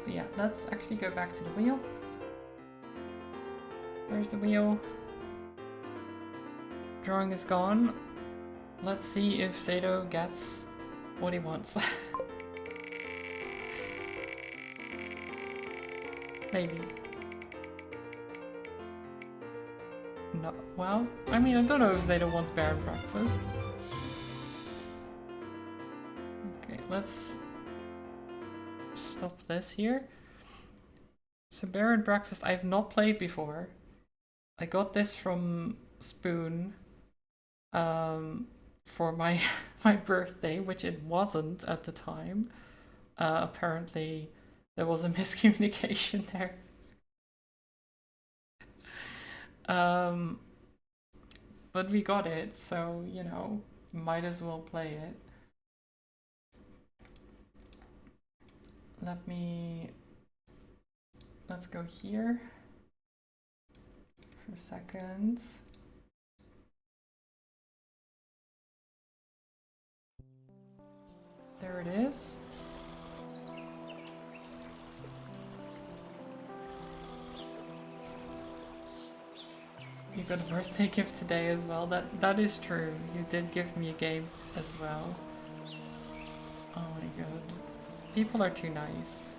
But yeah, let's actually go back to the wheel. Where's the wheel? Drawing is gone. Let's see if Sato gets what he wants. Maybe. No, well, I mean, I don't know if Sato wants bear and breakfast. Okay, let's stop this here. So bear and breakfast I've not played before. I got this from Spoon for my my birthday, which it wasn't at the time. Apparently there was a miscommunication there. But we got it, so you know, might as well play it. Let's go here for a second. There it is. You got a birthday gift today as well. That is true. You did give me a game as well. Oh my god. People are too nice.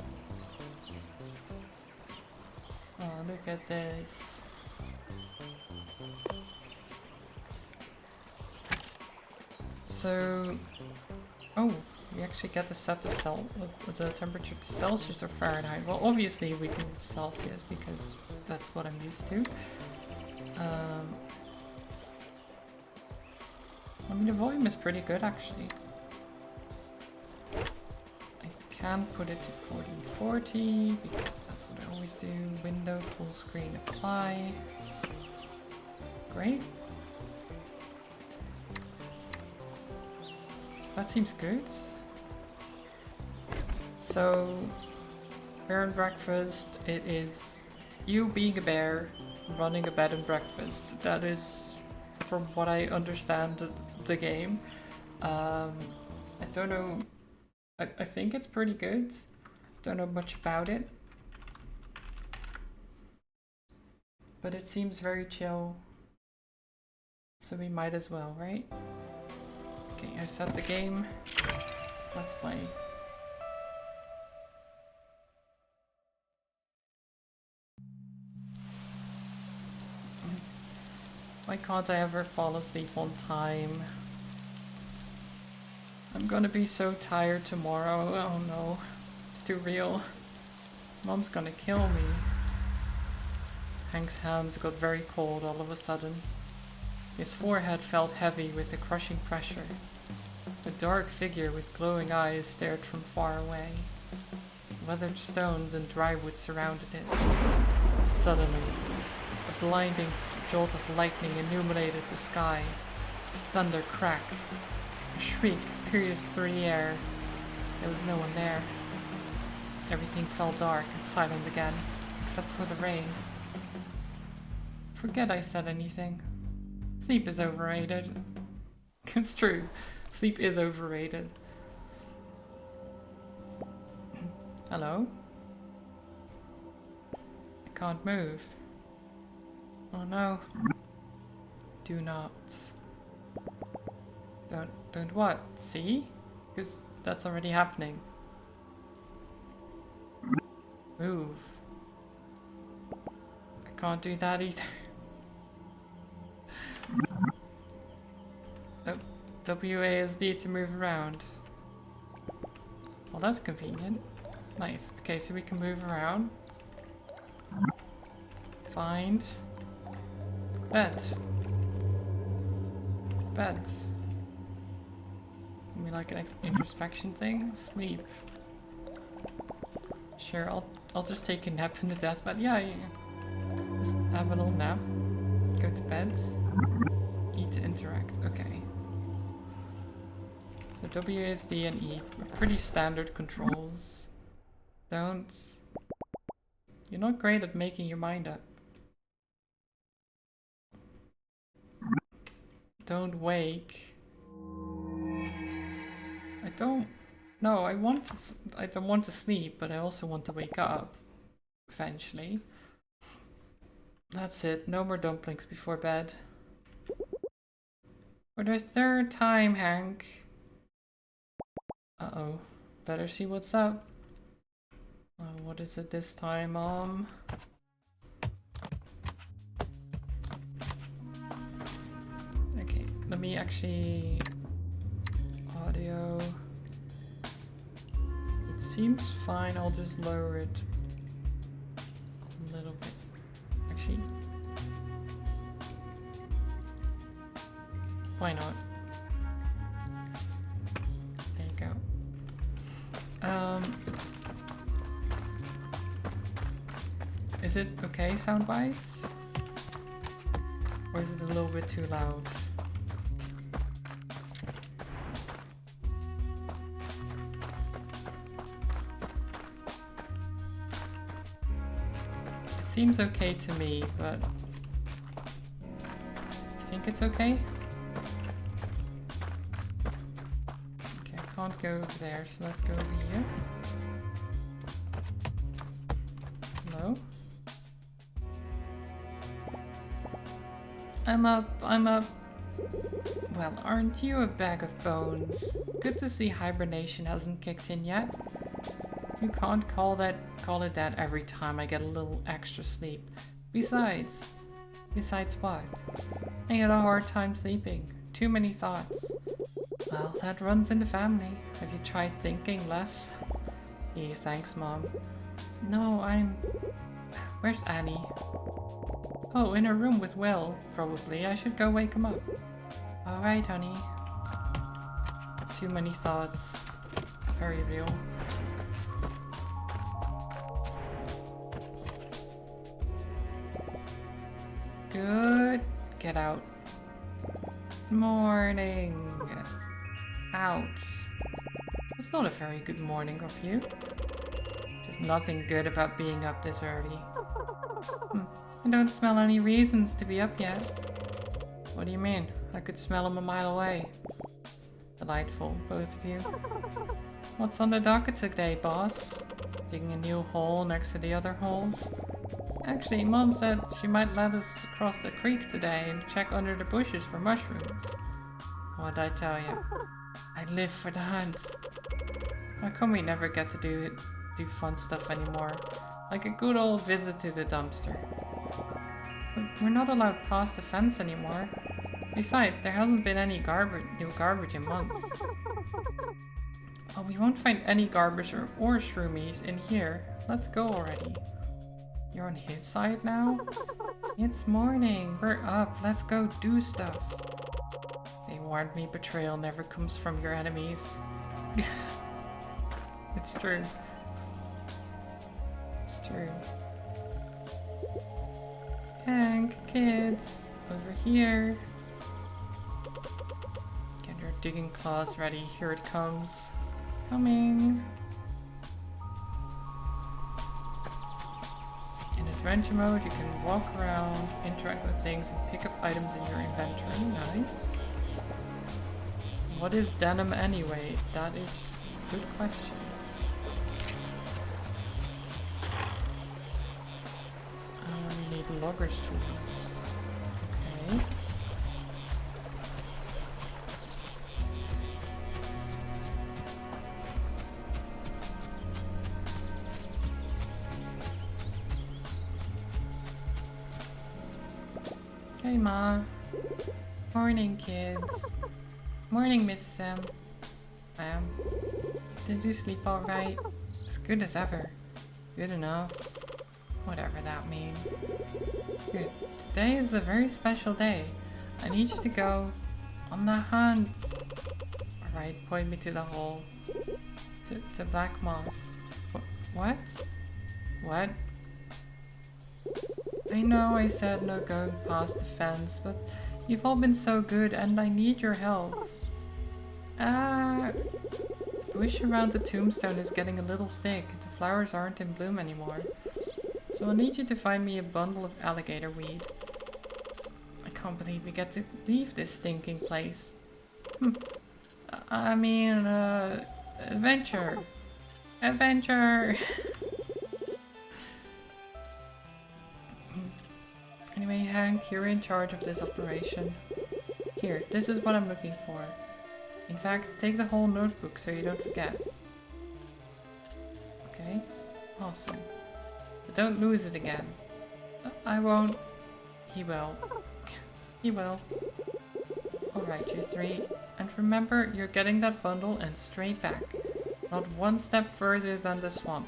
Oh, look at this. So, oh, we actually get to set the temperature to Celsius or Fahrenheit. Well, obviously we do Celsius because that's what I'm used to. I mean, the volume is pretty good actually. I can put it to 4040 because that's what I always do. Window, full screen, apply. Great. That seems good. So, bear and breakfast, it is you being a bear, running a bed and breakfast. That is, from what I understand, the game. I don't know, I think it's pretty good. Don't know much about it. But it seems very chill. So we might as well, right? Okay, I set the game. Let's play. Why can't I ever fall asleep on time? I'm gonna be so tired tomorrow. Oh no, it's too real. Mom's gonna kill me. Hank's hands got very cold all of a sudden. His forehead felt heavy with the crushing pressure. A dark figure with glowing eyes stared from far away. Weathered stones and dry wood surrounded it. Suddenly, a blinding jolt of lightning illuminated the sky. Thunder cracked. A shriek pierced through the air. There was no one there. Everything fell dark and silent again, except for the rain. Forget I said anything. Sleep is overrated. It's true. Sleep is overrated. Hello? I can't move. Oh no. Do not. Don't what? See? Because that's already happening. Move. I can't do that either. Oh, WASD to move around. Well, that's convenient. Nice. Okay, so we can move around. Find. Bed. Beds. Maybe like an introspection thing? Sleep. Sure, I'll just take a nap in the deathbed. Yeah. Just have a little nap. Go to bed. E to interact. Okay. So WASD and E are pretty standard controls. Don't. You're not great at making your mind up. Don't wake. I don't No, I don't want to sleep, but I also want to wake up. Eventually. That's it. No more dumplings before bed. For the third time, Hank. Uh-oh. Better see what's up. Oh, what is it this time, Mom? Okay, let me actually... Audio... It seems fine, I'll just lower it a little bit. Actually... Why not? There you go. Is it okay sound-wise? Or is it a little bit too loud? It seems okay to me, but... You think it's okay? Okay, I can't go over there, so let's go over here. Hello? I'm up. Well, aren't you a bag of bones? Good to see hibernation hasn't kicked in yet. You can't call it that every time I get a little extra sleep. Besides what? I had a hard time sleeping. Too many thoughts. Well, that runs in the family. Have you tried thinking less? Gee, thanks, Mom. No, Where's Annie? Oh, in her room with Will, probably. I should go wake him up. Alright, honey. Too many thoughts. Very real. Good. Get out. Morning. Out. It's not a very good morning of you. There's nothing good about being up this early. I don't smell any reasons to be up yet. What do you mean? I could smell them a mile away. Delightful, both of you. What's on the docket today, boss? Digging a new hole next to the other holes? Actually, Mom said she might let us cross the creek today and check under the bushes for mushrooms. What'd I tell you? I live for the hunt. How come we never get to do fun stuff anymore? Like a good old visit to the dumpster. But we're not allowed past the fence anymore. Besides, there hasn't been any new garbage in months. Oh, we won't find any garbage or shroomies in here. Let's go already. You're on his side now? It's morning. We're up. Let's go do stuff. They warned me betrayal never comes from your enemies. It's true. It's true. Hank, kids, over here. Get your digging claws ready. Here it comes. Coming. In adventure mode, you can walk around, interact with things, and pick up items in your inventory. Nice. What is denim anyway? That is a good question. We need logger's tools. Okay. Hey, Ma. Morning, kids. Morning, Miss Sam. Did you sleep alright? As good as ever. Good enough. Whatever that means. Good. Today is a very special day. I need you to go on the hunt. Alright, point me to the hole. To Black Moss. What? What? I know I said no going past the fence, but you've all been so good and I need your help. The bush around the tombstone is getting a little thick. The flowers aren't in bloom anymore. So I'll need you to find me a bundle of alligator weed. I can't believe we get to leave this stinking place. I mean, Adventure! Adventure! Anyway, Hank, you're in charge of this operation. Here, this is what I'm looking for. In fact, take the whole notebook so you don't forget. Okay? Awesome. But don't lose it again. I won't. He will. He will. Alright, you three. And remember, you're getting that bundle and straight back. Not one step further than the swamp.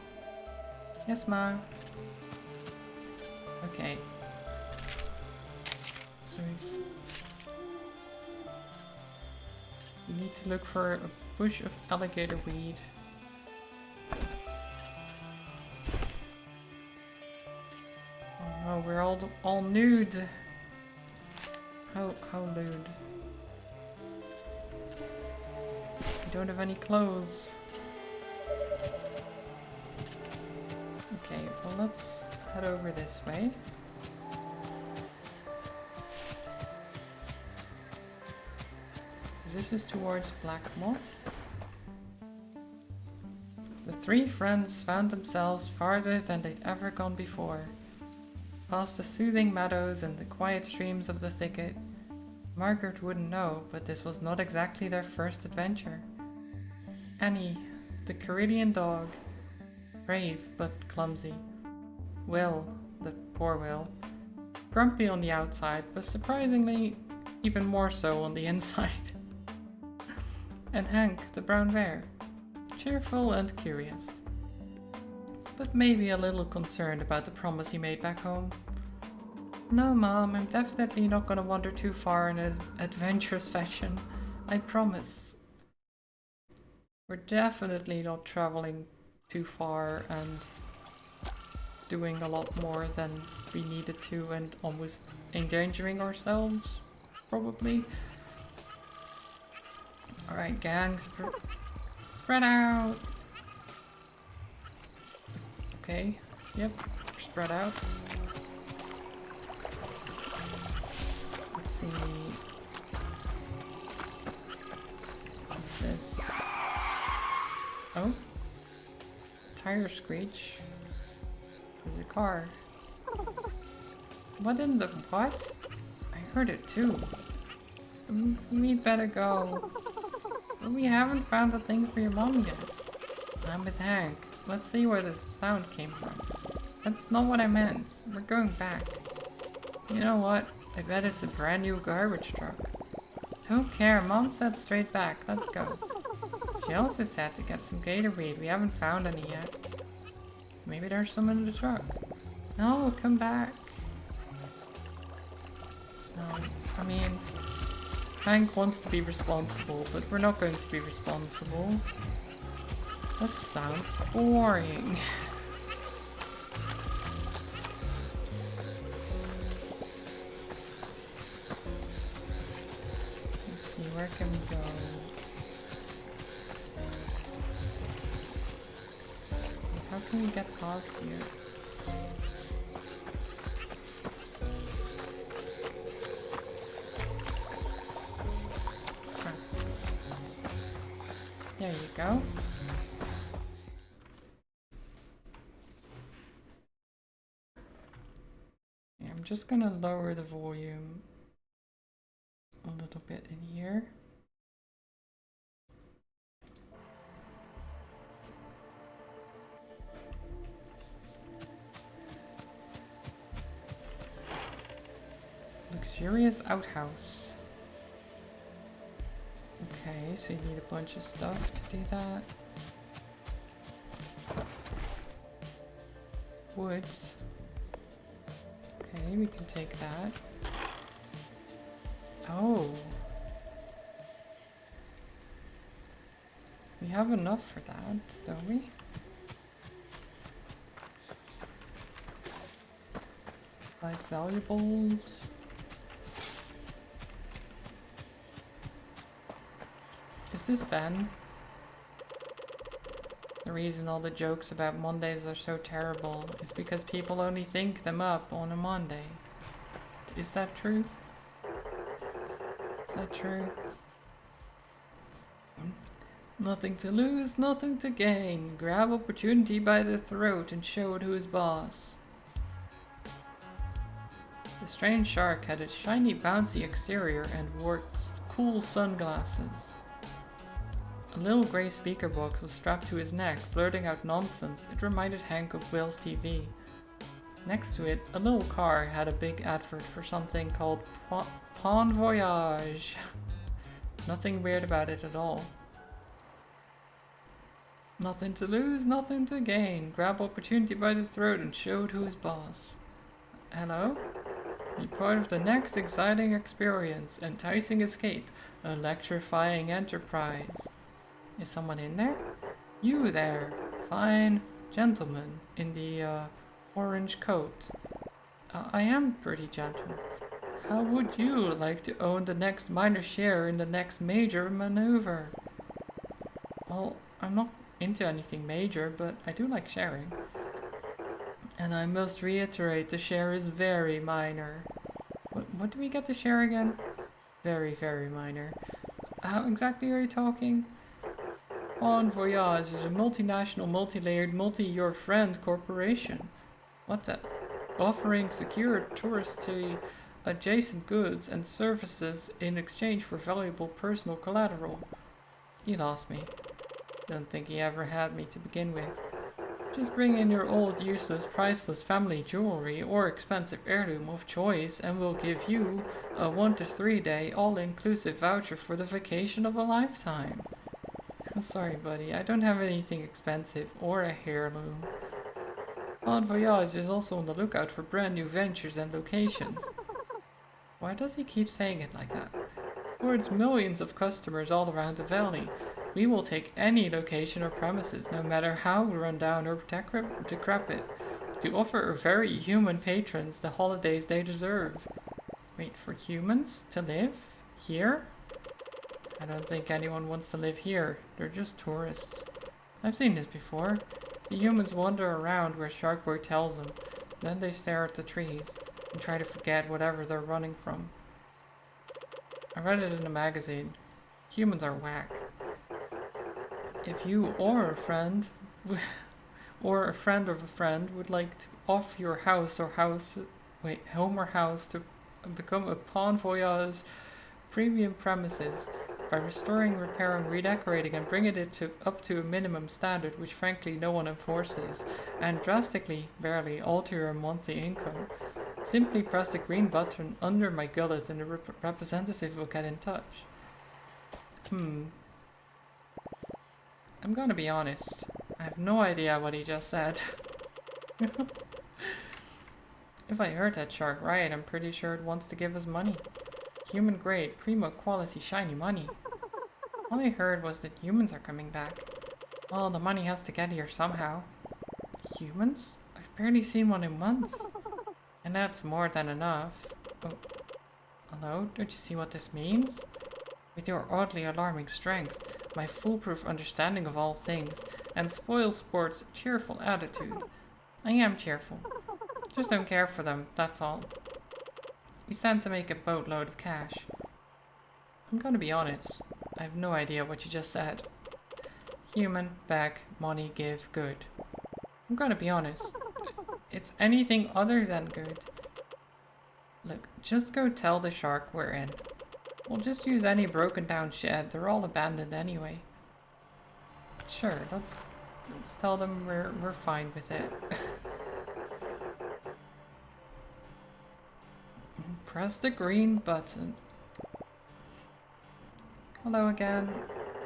Yes, Ma. Okay. So we need to look for a bush of alligator weed. Oh no, we're all nude. How nude? We don't have any clothes. Okay, well let's head over this way. So this is towards Black Moss. The three friends found themselves farther than they'd ever gone before. Past the soothing meadows and the quiet streams of the thicket. Margaret wouldn't know, but this was not exactly their first adventure. Annie, the Caridian dog, brave but clumsy. Will, the poor Will, grumpy on the outside, but surprisingly even more so on the inside. And Hank, the brown bear, cheerful and curious, but maybe a little concerned about the promise he made back home. No, Mom, I'm definitely not gonna wander too far in an adventurous fashion. I promise. We're definitely not traveling too far and doing a lot more than we needed to and almost endangering ourselves, probably. Alright, gang, spread out! Okay, yep, spread out. Let's see. What's this? Oh? Tire screech. There's a car. What in the what? I heard it too. We'd better go. We haven't found the thing for your mom yet. I'm with Hank. Let's see where the sound came from. That's not what I meant. We're going back. You know what? I bet it's a brand new garbage truck. Don't care. Mom said straight back. Let's go. She also said to get some gator weed. We haven't found any yet. Maybe there's some in the truck. No, come back. No, I mean, Hank wants to be responsible, but we're not going to be responsible. That sounds boring. Let's see, where can we go? How can we get past here? Huh. There you go. Yeah, I'm just gonna lower the volume a little bit in here. Luxurious outhouse. Okay, so you need a bunch of stuff to do that. Woods. Okay, we can take that. Oh. We have enough for that, don't we? Like valuables. Is this Ben? The reason all the jokes about Mondays are so terrible is because people only think them up on a Monday. Is that true? Is that true? Nothing to lose, nothing to gain. Grab opportunity by the throat and show it who's boss. The strange shark had a shiny, bouncy exterior and wore cool sunglasses. A little grey speaker box was strapped to his neck, blurting out nonsense. It reminded Hank of Will's TV. Next to it, a little car had a big advert for something called Bon Voyage. Nothing weird about it at all. Nothing to lose, nothing to gain. Grab opportunity by the throat and show it who's boss. Hello? Be part of the next exciting experience, enticing escape, electrifying enterprise. Is someone in there? You there, fine gentleman in the orange coat. I am pretty gentle. How would you like to own the next minor share in the next major maneuver? Well, I'm not into anything major, but I do like sharing. And I must reiterate, the share is very minor. What do we get to share again? Very, very minor. How exactly are you talking? Bon Voyage is a multinational, multi-layered, multi-your friend corporation. What the? Offering secure touristy adjacent goods and services in exchange for valuable personal collateral. You lost me. Don't think he ever had me to begin with. Just bring in your old, useless, priceless family jewelry or expensive heirloom of choice and we'll give you a 1 to 3 day all-inclusive voucher for the vacation of a lifetime. Sorry buddy, I don't have anything expensive or a heirloom. Bon Voyage is also on the lookout for brand new ventures and locations. Why does he keep saying it like that? Towards millions of customers all around the valley. We will take any location or premises, no matter how run down or decrepit, to offer our very human patrons the holidays they deserve. Wait, for humans to live here? I don't think anyone wants to live here. They're just tourists. I've seen this before. The humans wander around where Shark Boy tells them. Then they stare at the trees and try to forget whatever they're running from. I read it in a magazine. Humans are whack. If you or a friend or a friend of a friend would like to offer your home or house to become a Bon Voyage premium premises by restoring, repairing, redecorating and bringing it up to a minimum standard which frankly no one enforces, and drastically, barely, alter your monthly income, simply press the green button under my gullet and the representative will get in touch. I'm gonna be honest. I have no idea what he just said. If I heard that shark right, I'm pretty sure it wants to give us money. Human grade, primo quality, shiny money. All I heard was that humans are coming back. Well, the money has to get here somehow. Humans? I've barely seen one in months. And that's more than enough. Oh. Hello? Don't you see what this means? With your oddly alarming strength, my foolproof understanding of all things, and Spoilsport's cheerful attitude. I am cheerful. Just don't care for them, that's all. We stand to make a boatload of cash. I'm gonna be honest. I have no idea what you just said. Human, back, money, give, good. I'm gonna be honest. It's anything other than good. Look, just go tell the shark we're in. We'll just use any broken down shed. They're all abandoned anyway. Sure, let's tell them we're fine with it. Press the green button. Hello again.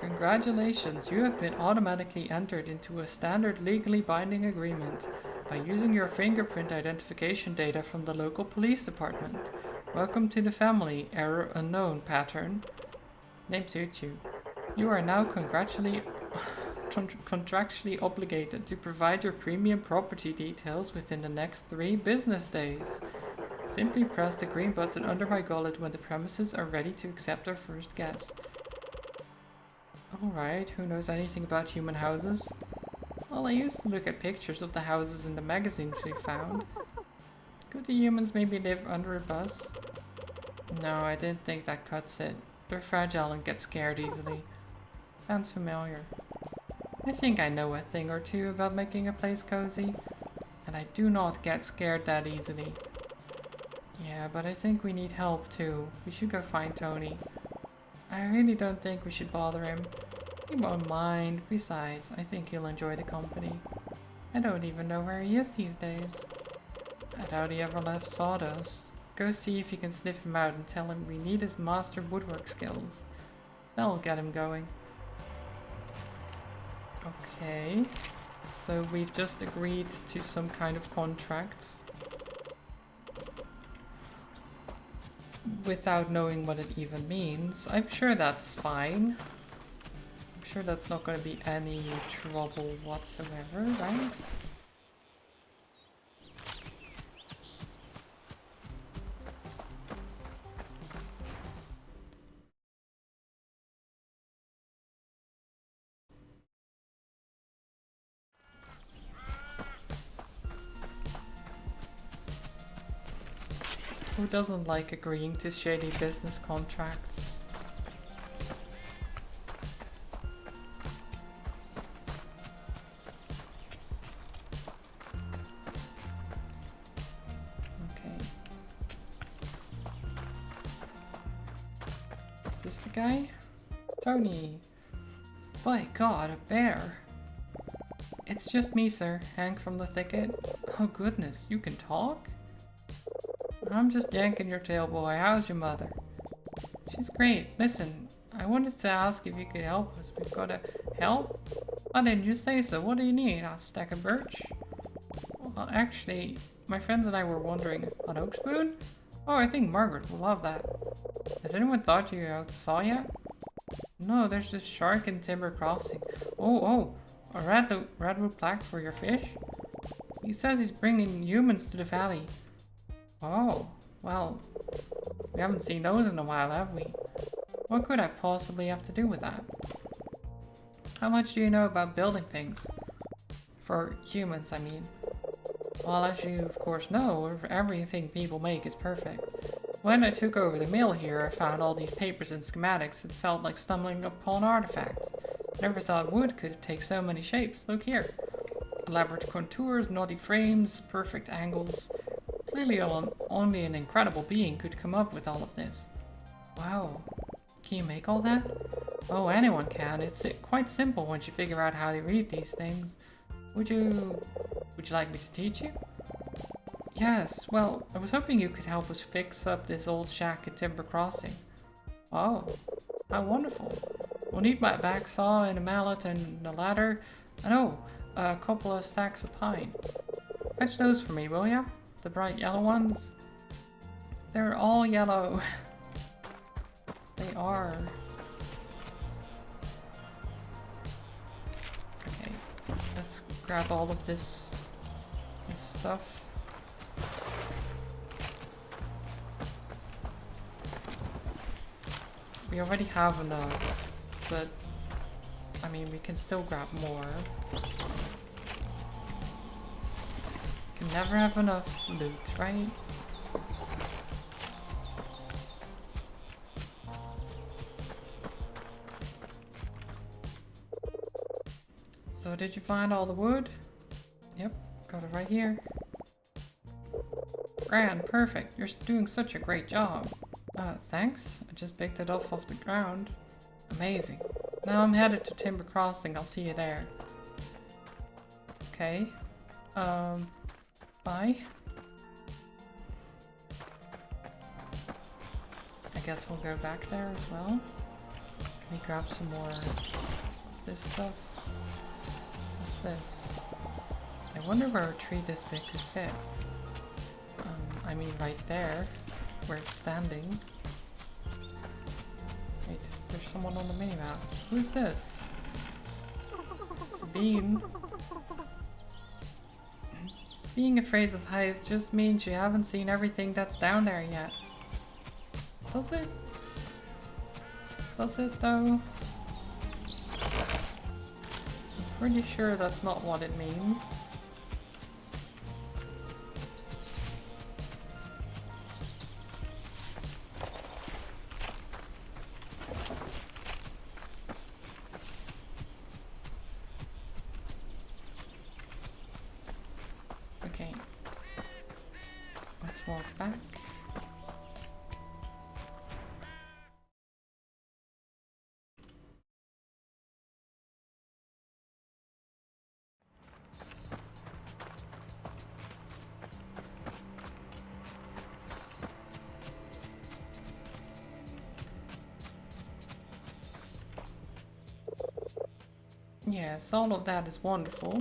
Congratulations, you have been automatically entered into a standard legally binding agreement by using your fingerprint identification data from the local police department. Welcome to the family, error unknown pattern. Name suits you. You are now contractually obligated to provide your premium property details within the next 3 business days. Simply press the green button under my gullet when the premises are ready to accept our first guest. Alright, who knows anything about human houses? Well, I used to look at pictures of the houses in the magazines we found. Could the humans maybe live under a bus? No, I didn't think that cuts it. They're fragile and get scared easily. Sounds familiar. I think I know a thing or two about making a place cozy, and I do not get scared that easily. Yeah, but I think we need help too. We should go find Tony. I really don't think we should bother him. He won't mind. Besides, I think he'll enjoy the company. I don't even know where he is these days. I doubt he ever left Sawdust. Go see if you can sniff him out and tell him we need his master woodwork skills. That'll get him going. Okay, so we've just agreed to some kind of contracts without knowing what it even means. I'm sure that's fine. I'm sure that's not going to be any trouble whatsoever, right? Who doesn't like agreeing to shady business contracts? Okay. Is this the guy? Tony! By God, a bear! It's just me, sir. Hank from the thicket. Oh goodness, you can talk? I'm just yanking your tail, boy. How's your mother? She's great. Listen, I wanted to ask if you could help us. We've got to help? Why didn't you say so? What do you need? A stack of birch? Well, actually, my friends and I were wondering, an oak spoon? Oh, I think Margaret will love that. Has anyone taught you how to saw yet? No, there's this shark in Timber Crossing. Oh, a redwood plaque for your fish? He says he's bringing humans to the valley. Oh, well, we haven't seen those in a while, have we? What could I possibly have to do with that? How much do you know about building things? For humans, I mean. Well, as you of course know, everything people make is perfect. When I took over the mill here, I found all these papers and schematics. It felt like stumbling upon artifacts. Never thought wood could take so many shapes. Look here. Elaborate contours, knotty frames, perfect angles. Clearly only an incredible being could come up with all of this. Wow. Can you make all that? Oh, anyone can. It's quite simple once you figure out how to read these things. Would you like me to teach you? Yes, well, I was hoping you could help us fix up this old shack at Timber Crossing. Oh, how wonderful. We'll need my back saw and a mallet and a ladder. And oh, a couple of stacks of pine. Fetch those for me, will ya? The bright yellow ones? They're all yellow. They are. Okay, let's grab all of this stuff. We already have enough, but I mean, we can still grab more. Can never have enough loot, right? So did you find all the wood? Yep, got it right here. Grand, perfect. You're doing such a great job. Thanks. I just picked it off the ground. Amazing. Now I'm headed to Timber Crossing. I'll see you there. Okay. Bye. I guess we'll go back there as well. Can we grab some more of this stuff? What's this? I wonder where a tree this big could fit. I mean right there, where it's standing. Wait, there's someone on the minimap. Who's this? It's Bean. Being afraid of heights just means you haven't seen everything that's down there yet. Does it? Does it though? I'm pretty sure that's not what it means. Let's walk back. Yes, all of that is wonderful.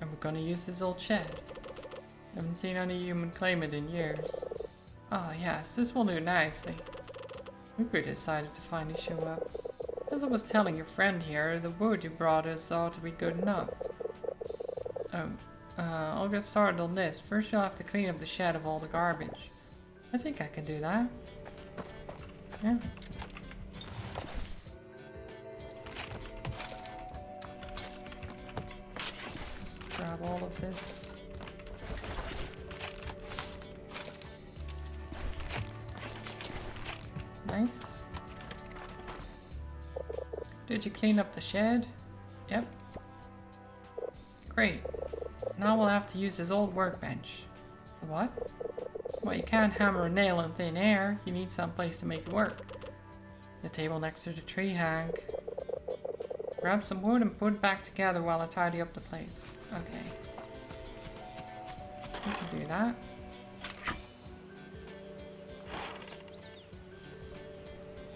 And we're gonna use this old shed. Haven't seen any human claim it in years. Ah, yes, this will do nicely. Ukri decided to finally show up. As I was telling your friend here, the wood you brought us ought to be good enough. Oh, I'll get started on this. First you'll have to clean up the shed of all the garbage. I think I can do that. Yeah. Just grab all of this. Nice. Did you clean up the shed? Yep. Great. Now we'll have to use his old workbench. What? Well, you can't hammer a nail in thin air. You need some place to make it work. The table next to the tree, Hank. Grab some wood and put it back together while I tidy up the place. Okay. We can do that.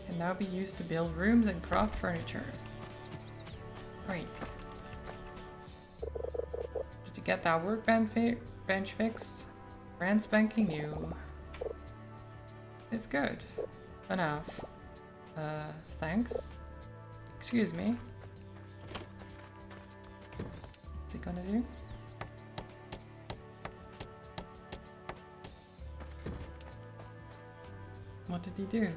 Can now be used to build rooms and craft furniture. Great. Did you get that workbench fixed? Brand spanking new. It's good. Enough. Thanks. Excuse me. What's it gonna do? What did he do?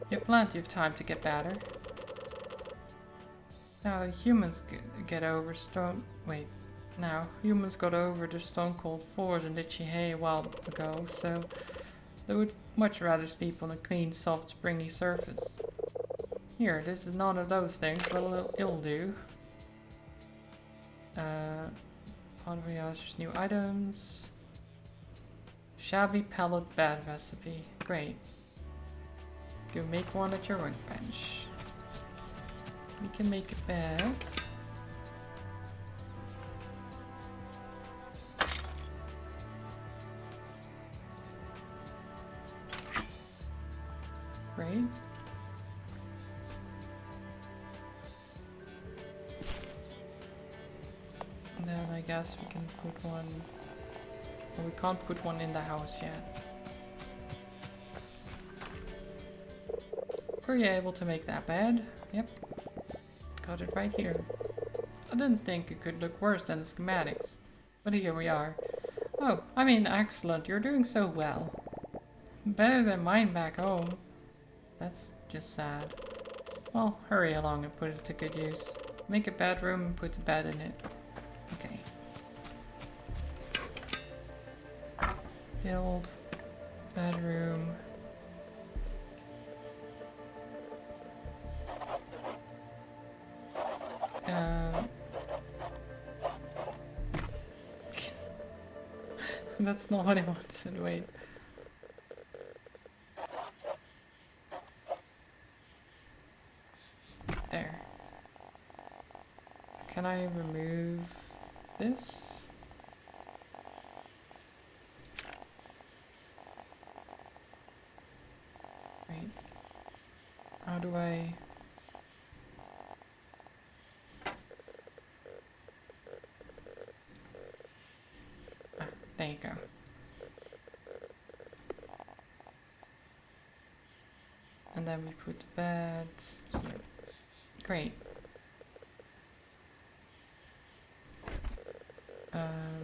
You have plenty of time to get better. Now humans get over stone. Wait. Now humans got over the stone-cold floors in Litchi Hay a while ago, so they would much rather sleep on a clean, soft, springy surface. Here, this is none of those things, but it'll do. Pottery House's new items. Shabby pallet bed recipe. Great. Go make one at your workbench. We can make a bed. Great. And then I guess we can put one. Well, we can't put one in the house yet. Were you able to make that bed? Yep. Got it right here. I didn't think it could look worse than the schematics, but here we are. Oh, I mean, excellent. You're doing so well. Better than mine back home. That's just sad. Well, hurry along and put it to good use. Make a bedroom and put the bed in it. Okay. Build bedroom. That's not what I wanted. Wait. There. Can I remove this? Right. How do I... There you go. And then we put the beds here. Great.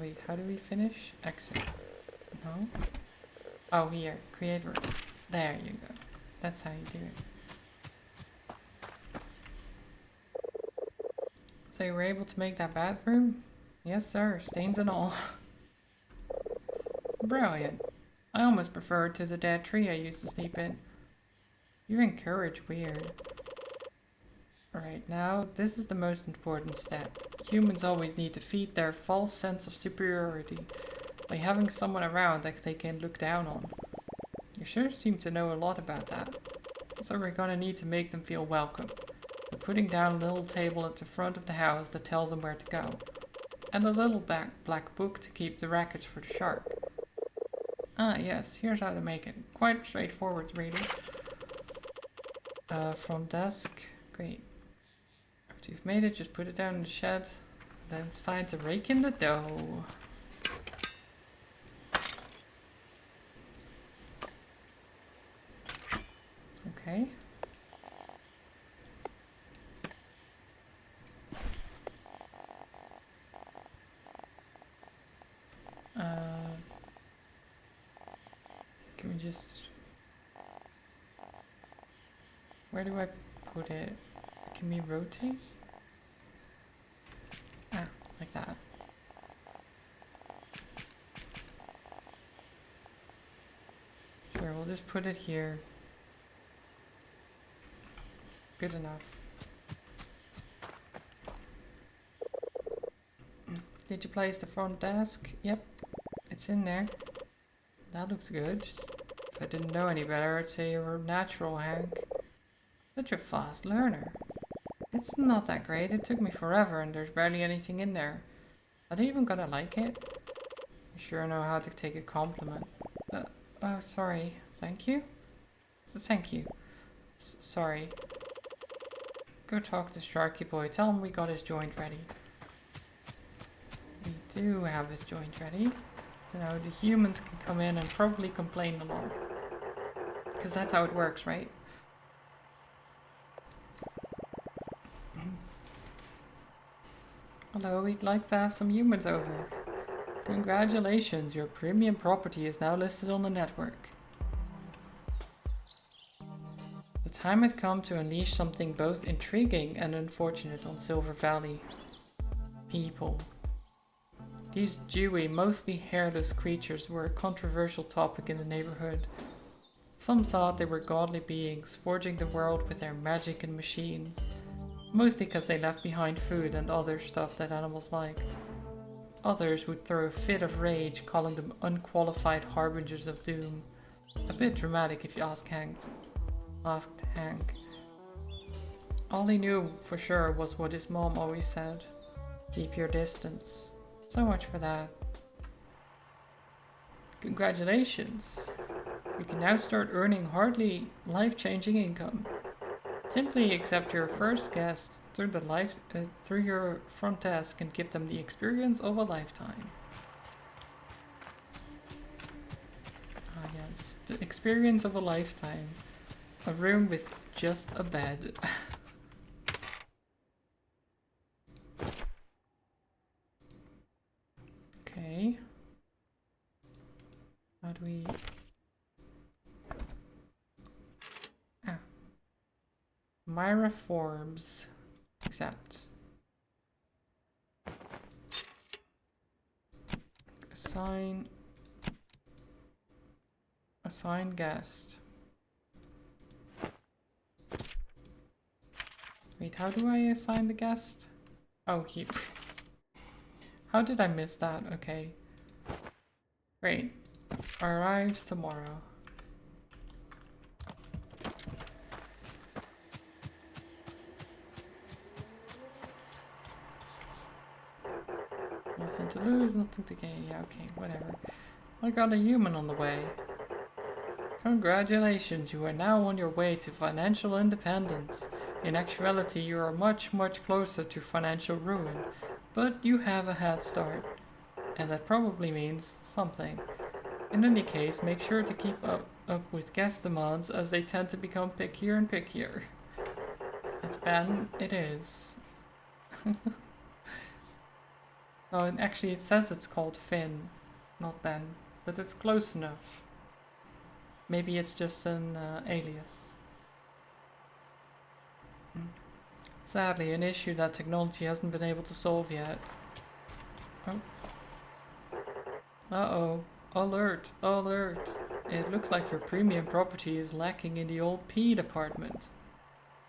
Wait, how do we finish? Exit. No? Oh, here. Create room. There you go. That's how you do it. So you were able to make that bathroom? Yes, sir. Stains and all. Brilliant. I almost prefer it to the dead tree I used to sleep in. You're encouraged weird. Alright, now this is the most important step. Humans always need to feed their false sense of superiority. by having someone around that they can look down on. You sure seem to know a lot about that. So we're gonna need to make them feel welcome. We're putting down a little table at the front of the house that tells them where to go. And a little black book to keep the records for the shark. Ah yes, here's how to make it. Quite straightforward really. Front desk. Great. After you've made it, just put it down in the shed. Then it's time to rake in the dough. Okay. Can we just... Where do I put it? Can we rotate? Ah, like that. Sure, we'll just put it here. Good enough. Did you place the front desk? Yep, it's in there. That looks good. If I didn't know any better, I'd say you were natural, Hank. Such a fast learner. It's not that great. It took me forever and there's barely anything in there. Are they even gonna like it? I sure know how to take a compliment. Oh, sorry. Thank you? Thank you. Sorry. Go talk to Sharky Boy. Tell him we got his joint ready. We do have his joint ready. So now the humans can come in and probably complain a lot. Because that's how it works, right? Hello, we'd like to have some humans over. Congratulations, your premium property is now listed on the network. The time had come to unleash something both intriguing and unfortunate on Silver Valley. People. These dewy, mostly hairless creatures were a controversial topic in the neighborhood. Some thought they were godly beings, forging the world with their magic and machines. Mostly because they left behind food and other stuff that animals like. Others would throw a fit of rage, calling them unqualified harbingers of doom. A bit dramatic if you asked Hank. All he knew for sure was what his mom always said. Keep your distance. So much for that. Congratulations! You can now start earning hardly life-changing income. Simply accept your first guest through your front desk and give them the experience of a lifetime. Ah yes, the experience of a lifetime. A room with just a bed. Okay. How do we... Ah. Myra Forbes. Accept. Assign guest. Wait, how do I assign the guest? Oh, he... How did I miss that? Okay. Great. Arrives tomorrow. Nothing to lose, nothing to gain. Yeah, okay, whatever. I got a human on the way. Congratulations, you are now on your way to financial independence. In actuality, you are much, much closer to financial ruin. But you have a head start. And that probably means something. In any case, make sure to keep up with guest demands as they tend to become pickier and pickier. It's Ben, it is. Oh, and actually it says it's called Finn, not Ben, but it's close enough. Maybe it's just an alias. Sadly, an issue that technology hasn't been able to solve yet. Oh. Uh-oh. Alert! Alert! It looks like your premium property is lacking in the old P department.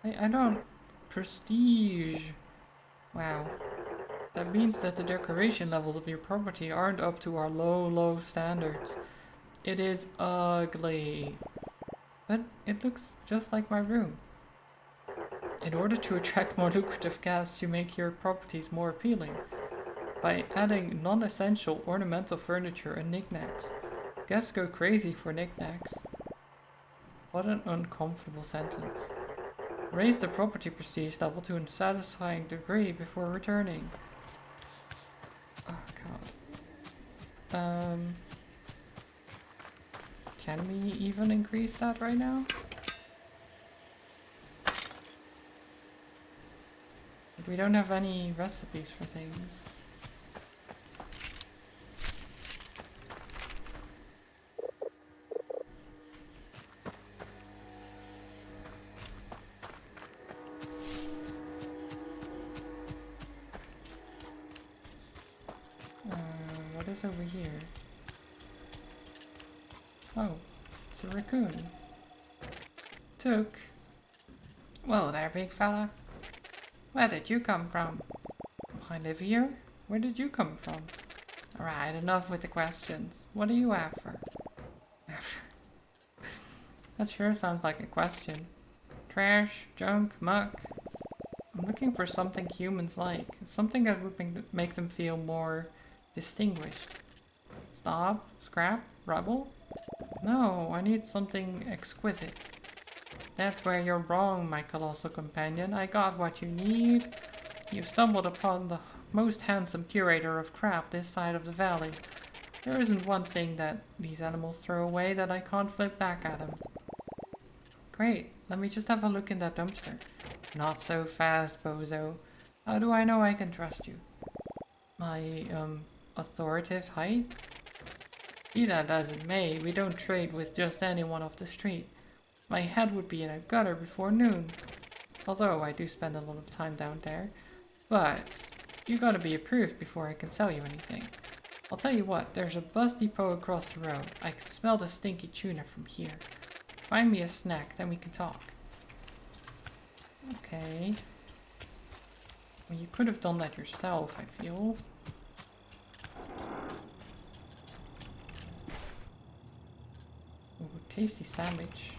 I don't... Prestige. Wow. That means that the decoration levels of your property aren't up to our low standards. It is ugly. But it looks just like my room. In order to attract more lucrative guests, you make your properties more appealing by adding non-essential ornamental furniture and knickknacks. Guests go crazy for knickknacks. What an uncomfortable sentence. Raise the property prestige level to a satisfying degree before returning. Oh god. Can we even increase that right now? We don't have any recipes for things. What is over here? Oh, it's a raccoon. Took. Whoa there, big fella. Where did you come from? I live here? Where did you come from? Alright, enough with the questions. What are you after? That sure sounds like a question. Trash, junk, muck. I'm looking for something humans like. Something that would make them feel more distinguished. Stop? Scrap? Rubble? No, I need something exquisite. That's where you're wrong, my colossal companion. I got what you need. You've stumbled upon the most handsome curator of crap this side of the valley. There isn't one thing that these animals throw away that I can't flip back at them. Great, let me just have a look in that dumpster. Not so fast, bozo. How do I know I can trust you? My, authoritative height? Be that as it may, we don't trade with just anyone off the street. My head would be in a gutter before noon. Although I do spend a lot of time down there. But you gotta be approved before I can sell you anything. I'll tell you what, there's a bus depot across the road. I can smell the stinky tuna from here. Find me a snack, then we can talk. Okay. Well, you could have done that yourself, I feel. Ooh, tasty sandwich.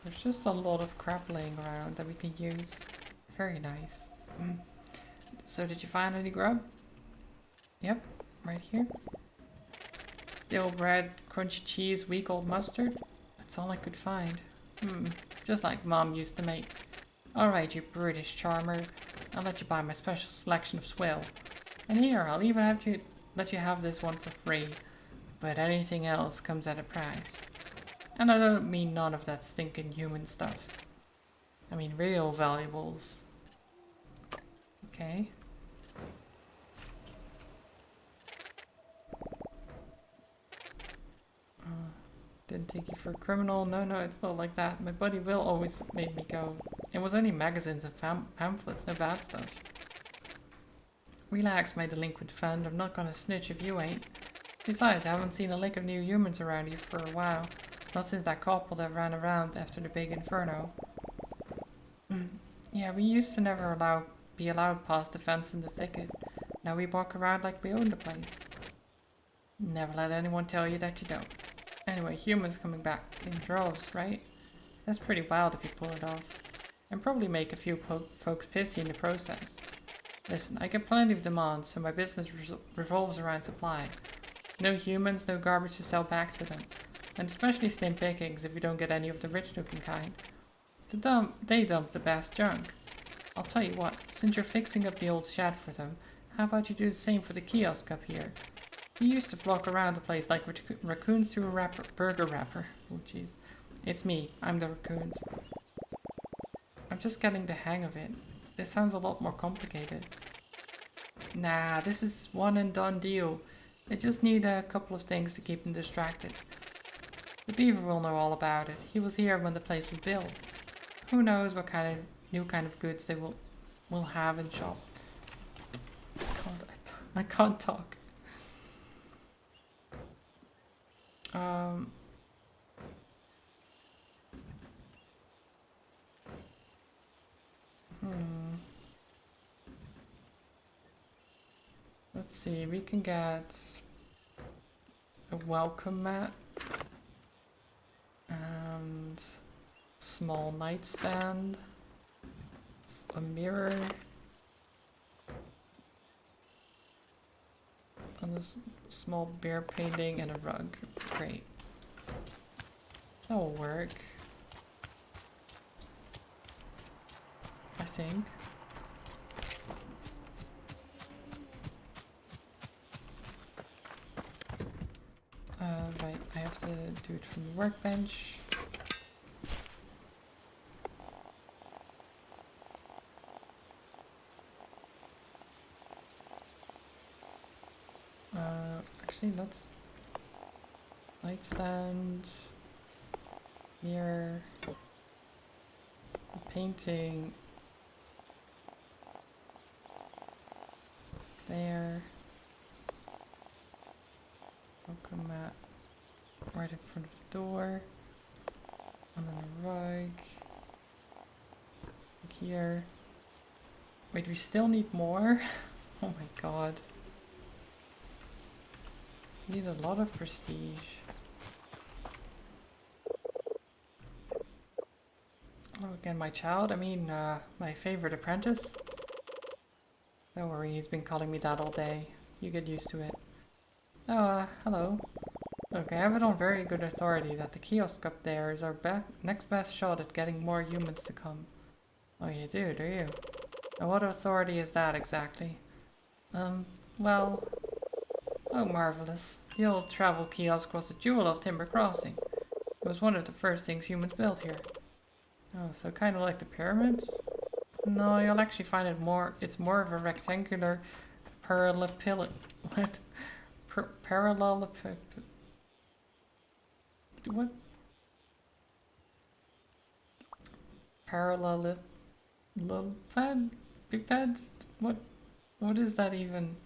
There's just a lot of crap laying around that we can use. Very nice. So did you find any grub? Yep, right here. Stale bread, crunchy cheese, week old mustard. That's all I could find. Just like Mom used to make. Alright, you British charmer. I'll let you buy my special selection of swill. And here, I'll even have to let you have this one for free. But anything else comes at a price. And I don't mean none of that stinking human stuff. I mean real valuables. Okay. Didn't take you for a criminal. No, it's not like that. My buddy Will always made me go. It was only magazines and pamphlets, no bad stuff. Relax, my delinquent friend. I'm not gonna snitch if you ain't. Besides, I haven't seen a lick of new humans around here for a while. Not since that couple that ran around after the big inferno. Yeah, we used to never be allowed past the fence in the thicket. Now we walk around like we own the place. Never let anyone tell you that you don't. Anyway, humans coming back in droves, right? That's pretty wild if you pull it off. And probably make a few folks pissy in the process. Listen, I get plenty of demands, so my business revolves around supply. No humans, no garbage to sell back to them. And especially slim pickings if you don't get any of the rich-looking kind. They dump the best junk. I'll tell you what, since you're fixing up the old shed for them, how about you do the same for the kiosk up here? We used to flock around the place like raccoons to a burger wrapper. Oh jeez. It's me, I'm the raccoons. I'm just getting the hang of it. This sounds a lot more complicated. Nah, this is one and done deal. They just need a couple of things to keep them distracted. The beaver will know all about it. He was here when the place was built. Who knows what new kind of goods they will have in shop. I can't talk. Um, let's see, we can get a welcome mat and small nightstand, a mirror, and this small bear painting and a rug. Great. That will work. I think. Right, I have to do it from the workbench. Actually, let's nightstand, mirror, painting there, welcome mat right in front of the door, and then a rug here. Wait, we still need more? Oh my god. Need a lot of prestige. Oh, again, my child? I mean, my favorite apprentice? Don't worry, he's been calling me that all day. You get used to it. Oh, hello. Look, I have it on very good authority that the kiosk up there is our next best shot at getting more humans to come. Oh, you do you? Now, what authority is that exactly? Well... Oh, marvelous. The old travel kiosk was the jewel of Timber Crossing. It was one of the first things humans built here. Oh, so kind of like the pyramids? No, you'll actually find it's more of a rectangular parallelepiped. What? Parallelepiped. What? Parallelepiped? Biped? What is that even?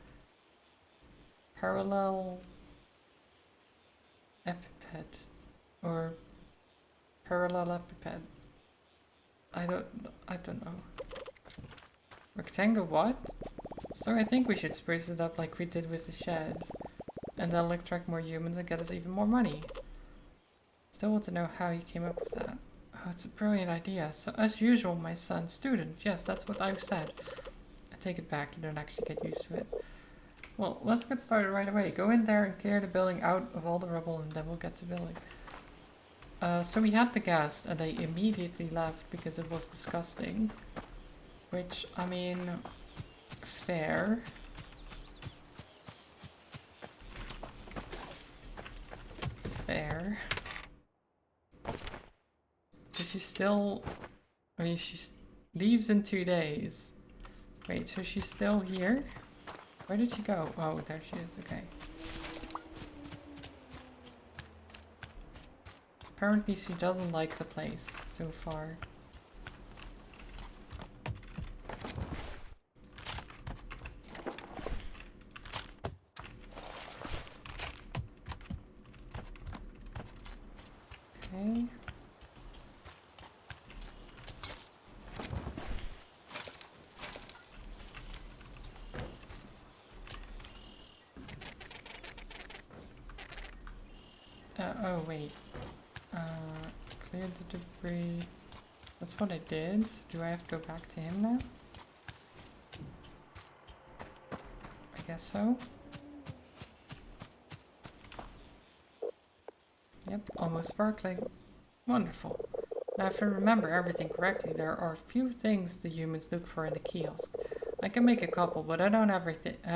Parallel epiped or parallelepiped. I don't know. Rectangle what? So I think we should spruce it up like we did with the shed. And that'll attract more humans and get us even more money. Still want to know how you came up with that. Oh, it's a brilliant idea. So as usual, my son, student. Yes, that's what I said. I take it back, you don't actually get used to it. Well, let's get started right away. Go in there and clear the building out of all the rubble and then we'll get to building. So we had the guest and they immediately left because it was disgusting. Which, I mean, fair. Fair. But she still... I mean, she leaves in 2 days. Wait, so she's still here? Where did she go? Oh, there she is. Okay. Apparently she doesn't like the place so far. Okay. Oh wait. Clear the debris. That's what I did. So do I have to go back to him now? I guess so. Yep, almost sparkling. Wonderful. Now if I remember everything correctly, there are a few things the humans look for in the kiosk. I can make a couple, but I don't have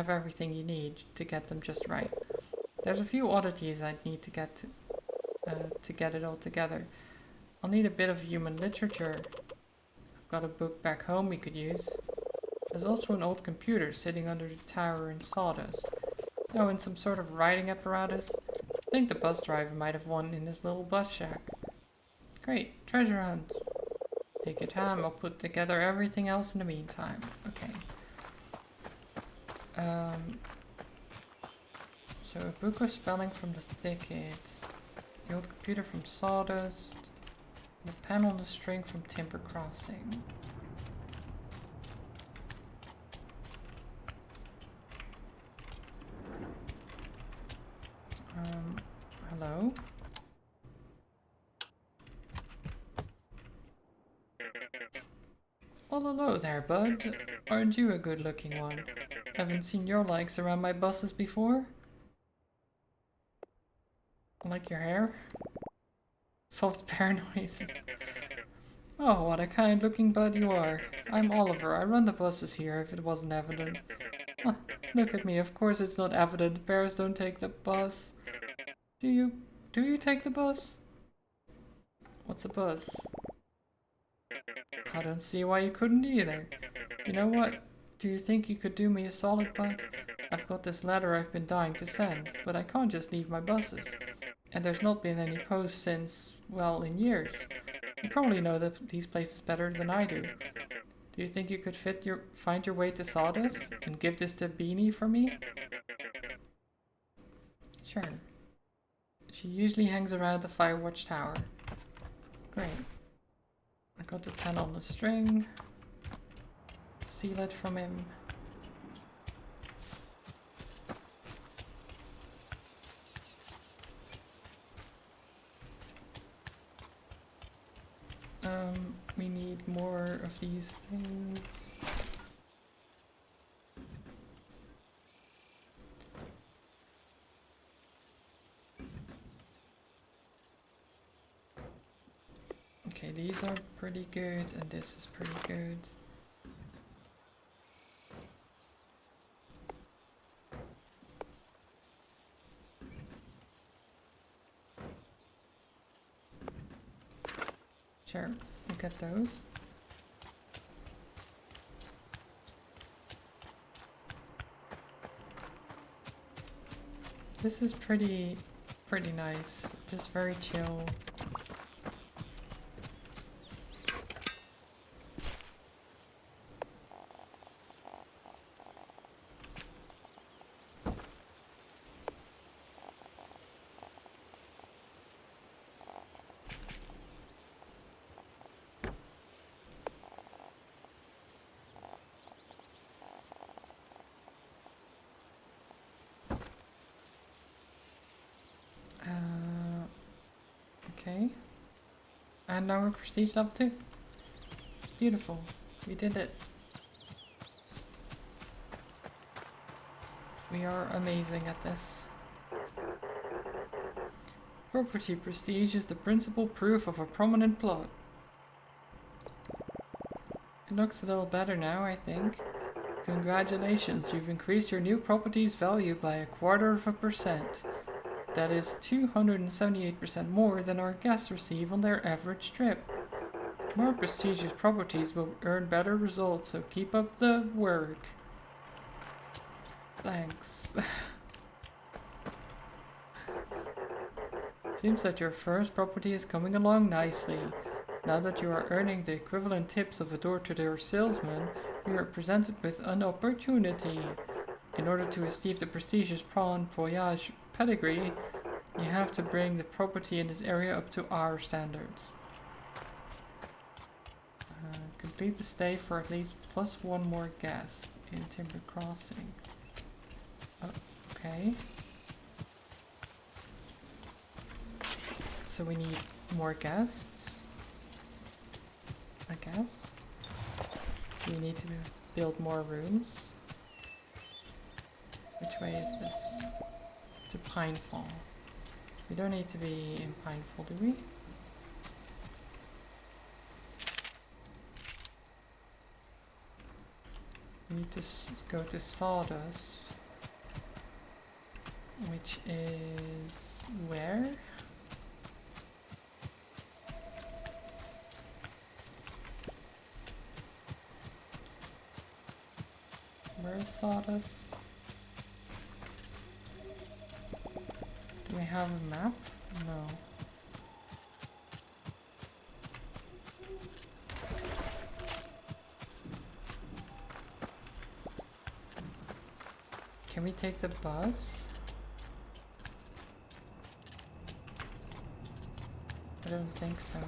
everything you need to get them just right. There's a few oddities I'd need to get it all together. I'll need a bit of human literature. I've got a book back home we could use. There's also an old computer sitting under the tower in sawdust. Oh, and some sort of writing apparatus. I think the bus driver might have one in this little bus shack. Great, treasure hunts. Take your time, I'll put together everything else in the meantime. Okay. So a book of spelling from the thickets. The old computer from Sawdust. And the pen on the string from Timber Crossing. Hello? Well, hello there, bud. Aren't you a good-looking one? Haven't seen your likes around my buses before. Like your hair? Soft bear noises. Oh, what a kind-looking bud you are. I'm Oliver. I run the buses here, if it wasn't evident. Huh, look at me. Of course it's not evident. Bears don't take the bus. Do you take the bus? What's a bus? I don't see why you couldn't either. You know what? Do you think you could do me a solid, bud? I've got this letter I've been dying to send, but I can't just leave my buses. And there's not been any post since, well, in years. You probably know these places better than I do. Do you think you could find your way to Sawdust and give this to Beanie for me? Sure. She usually hangs around the Firewatch Tower. Great. I got the pen on the string. Steal it from him. We need more of these things. Okay, these are pretty good, and this is pretty good. Sure, we'll get those. This is pretty nice, just very chill. Okay. And now we're prestige level 2. Beautiful. We did it. We are amazing at this. Property prestige is the principal proof of a prominent plot. It looks a little better now, I think. Congratulations, you've increased your new property's value by 1/4%. That is 278% more than our guests receive on their average trip. More prestigious properties will earn better results, so keep up the work. Thanks. Seems that your first property is coming along nicely. Now that you are earning the equivalent tips of a door-to-door salesman, you are presented with an opportunity. In order to receive the prestigious Prawn Voyage pedigree, you have to bring the property in this area up to our standards. Complete the stay for at least +1 more guest in Timber Crossing. Okay. So we need more guests, I guess. We need to build more rooms. Which way is this? To Pinefall. We don't need to be in Pinefall, do we? We need to go to Sawdust, which is where? Where is Sawdust? Do we have a map? No. Can we take the bus? I don't think so.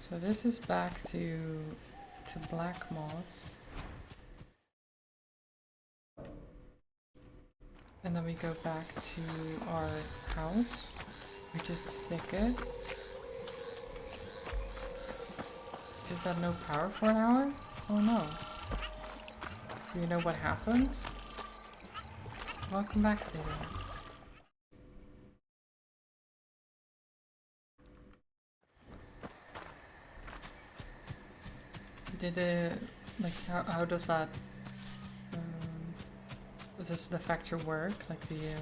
So this is back to Black Moss. And then we go back to our house, which is the thicket. Just had no power for an hour? Oh no. Do you know what happened? Welcome back, Sadie. Did it, like, how does that, does the factor work? Like, do you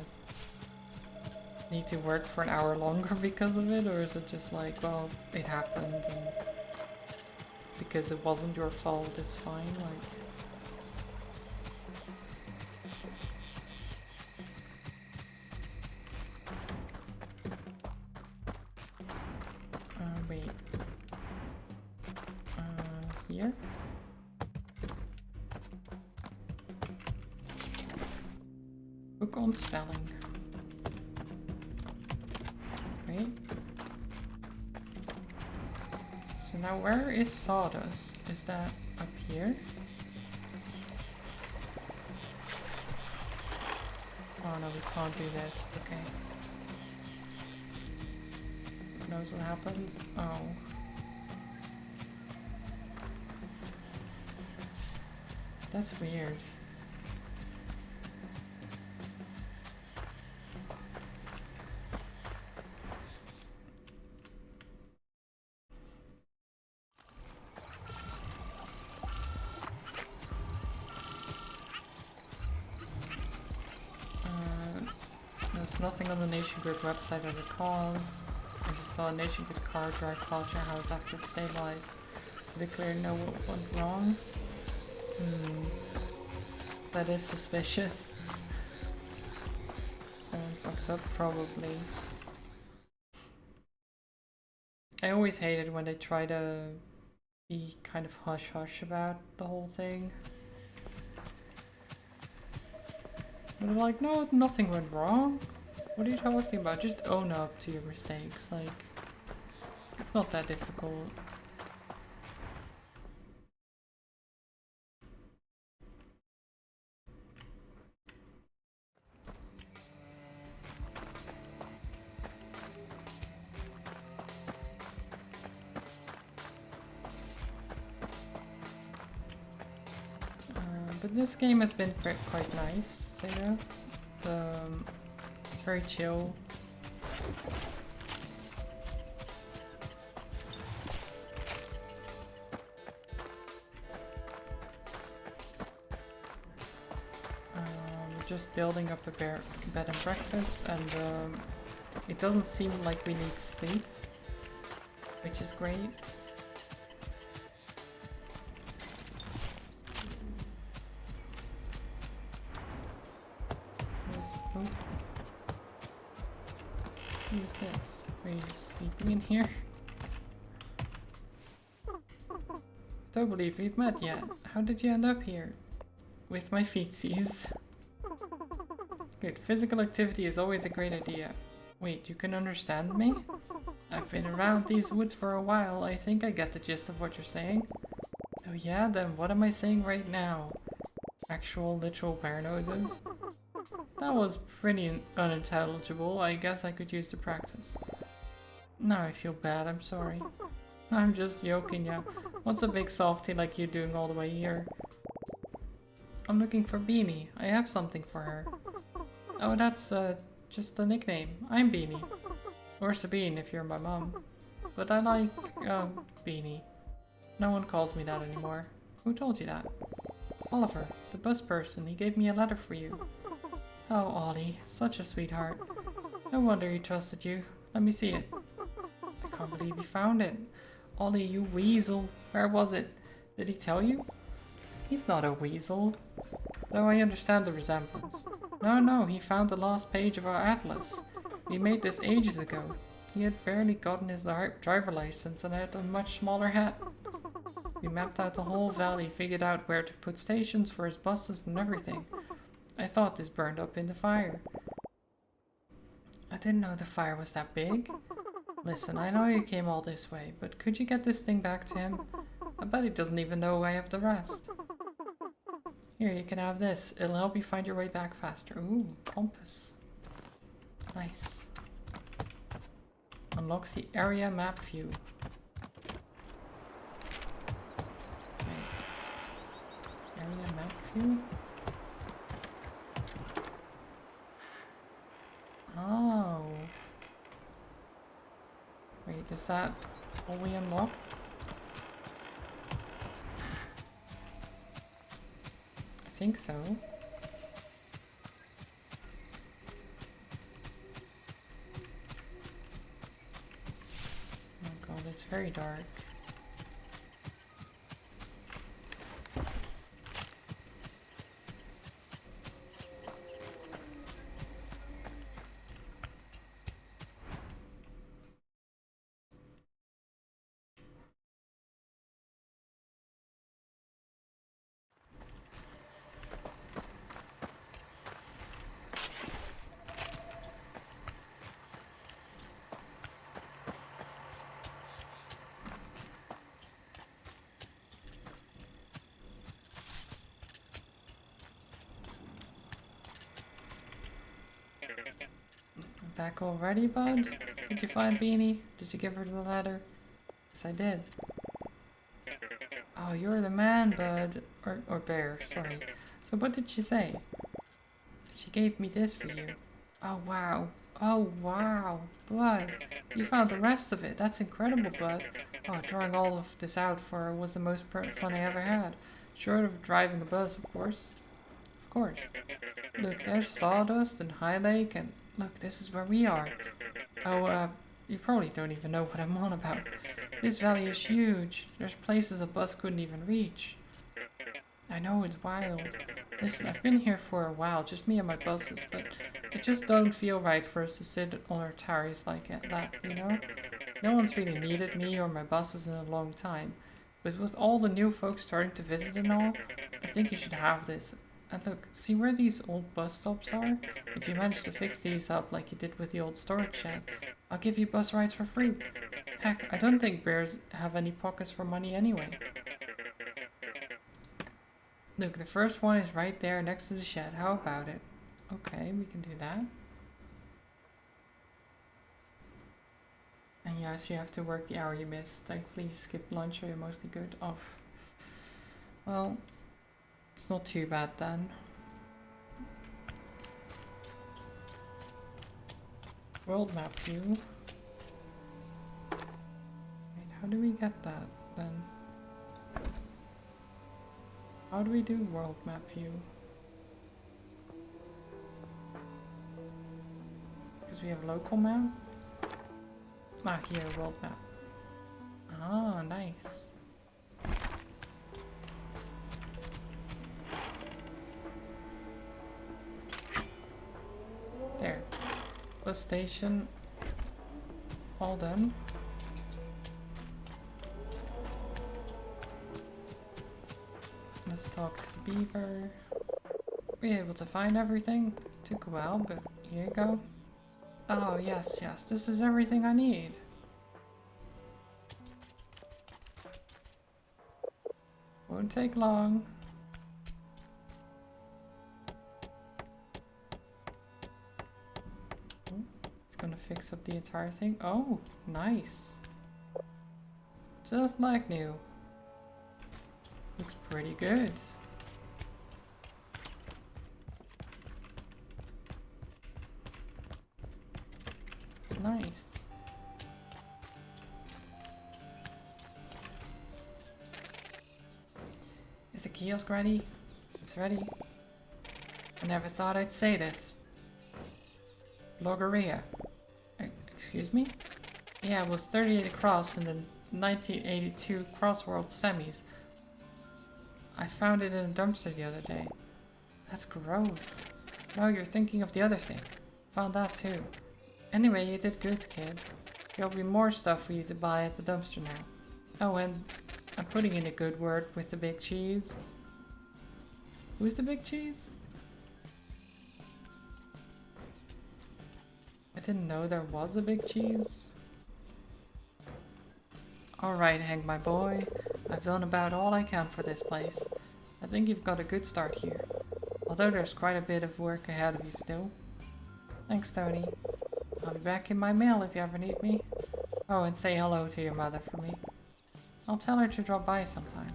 need to work for an hour longer because of it? Or is it just like, well, it happened and because it wasn't your fault, it's fine? Like, wait. Here? Book on spelling. Wait. So now where is sawdust? Is that up here? Oh no, we can't do this. Okay. Who knows what happens? Oh. That's weird. There's nothing on the Nation Grid website as a cause. I just saw a Nation Grid car drive past your house after it stabilized. So they clearly know what went wrong. That is suspicious. Someone fucked up, probably. I always hated when they try to be kind of hush-hush about the whole thing. They're like, no, nothing went wrong. What are you talking about? Just own up to your mistakes. Like, it's not that difficult. But this game has been quite nice, Sega. It's very chill. We're just building up a bed and breakfast, and it doesn't seem like we need sleep, which is great. Who's this? Are you sleeping in here? Don't believe we've met yet. How did you end up here? With my feetsies. Good. Physical activity is always a great idea. Wait, you can understand me? I've been around these woods for a while. I think I get the gist of what you're saying. Oh yeah? Then what am I saying right now? Actual literal bear noses? That was pretty unintelligible. I guess I could use the practice. Now I feel bad, I'm sorry. I'm just joking, yeah. What's a big softy like you doing all the way here? I'm looking for Beanie. I have something for her. Oh, that's just a nickname. I'm Beanie. Or Sabine if you're my mom. But I like, Beanie. No one calls me that anymore. Who told you that? Oliver, the bus person. He gave me a letter for you. Oh, Ollie, such a sweetheart. No wonder he trusted you. Let me see it. I can't believe you found it. Ollie, you weasel. Where was it? Did he tell you? He's not a weasel. Though I understand the resemblance. No, he found the last page of our atlas. We made this ages ago. He had barely gotten his driver license and had a much smaller hat. We mapped out the whole valley, figured out where to put stations for his buses and everything. I thought this burned up in the fire. I didn't know the fire was that big. Listen, I know you came all this way, but could you get this thing back to him? I bet he doesn't even know I have the rest. Here, you can have this. It'll help you find your way back faster. Ooh, compass. Nice. Unlocks the area map view. Okay. Area map view? Oh. Wait, is that all we unlock? I think so. Oh god, it's very dark. Back already, bud? Did you find Beanie? Did you give her the letter? Yes, I did. Oh, you're the man, bud. Or bear, sorry. So what did she say? She gave me this for you. Oh, wow. Oh, wow. Bud, you found the rest of it. That's incredible, bud. Oh, drawing all of this out for her was the most fun I ever had. Short of driving a bus, of course. Of course. Look, there's Sawdust and High Lake, and look, this is where we are. Oh, you probably don't even know what I'm on about. This valley is huge. There's places a bus couldn't even reach. I know, it's wild. Listen, I've been here for a while, just me and my buses, but it just don't feel right for us to sit on our tarries like that, you know? No one's really needed me or my buses in a long time. But with all the new folks starting to visit and all, I think you should have this. And look, see where these old bus stops are? If you manage to fix these up like you did with the old storage shed, I'll give you bus rides for free. Heck, I don't think bears have any pockets for money anyway. Look, the first one is right there next to the shed. How about it? Okay, we can do that. And yes, you have to work the hour you missed. Thankfully, you skipped lunch or you're mostly good off. Well, it's not too bad then. World map view. Wait, how do we get that then? How do we do world map view? Because we have local map? Ah, here, world map. Ah, nice. There. Bus station. All done. Let's talk to the beaver. Were you able to find everything? Took a while, but here you go. Oh, yes, this is everything I need. Won't take long. It's gonna fix up the entire thing. Oh, nice. Just like new. Looks pretty good. Nice. Is the kiosk ready? It's ready. I never thought I'd say this. Logorrhea. Excuse me? Yeah, it was 38 across in the 1982 Crossworld semis. I found it in a dumpster the other day. That's gross. No, you're thinking of the other thing. Found that too. Anyway, you did good, kid. There'll be more stuff for you to buy at the dumpster now. Oh, and I'm putting in a good word with the big cheese. Who's the big cheese? I didn't know there was a big cheese. Alright, Hank, my boy. I've done about all I can for this place. I think you've got a good start here. Although there's quite a bit of work ahead of you still. Thanks, Tony. I'll be back in my mail if you ever need me. Oh, and say hello to your mother for me. I'll tell her to drop by sometime.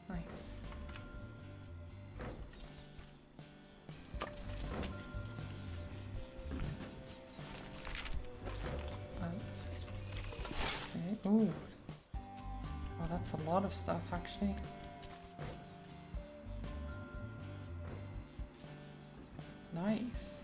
Nice. Okay. Ooh. Oh, that's a lot of stuff, actually. Nice.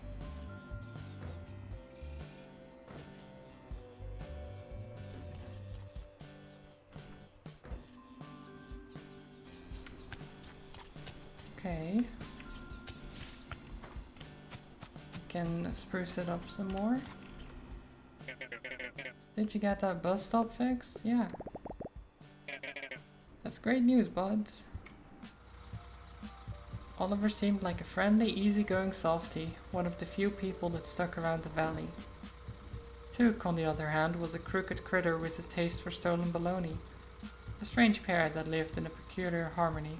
Okay. Can spruce it up some more. Did you get that bus stop fixed? Yeah. That's great news, buds. Oliver seemed like a friendly, easygoing softy, one of the few people that stuck around the valley. Took, on the other hand, was a crooked critter with a taste for stolen baloney. A strange pair that lived in a peculiar harmony.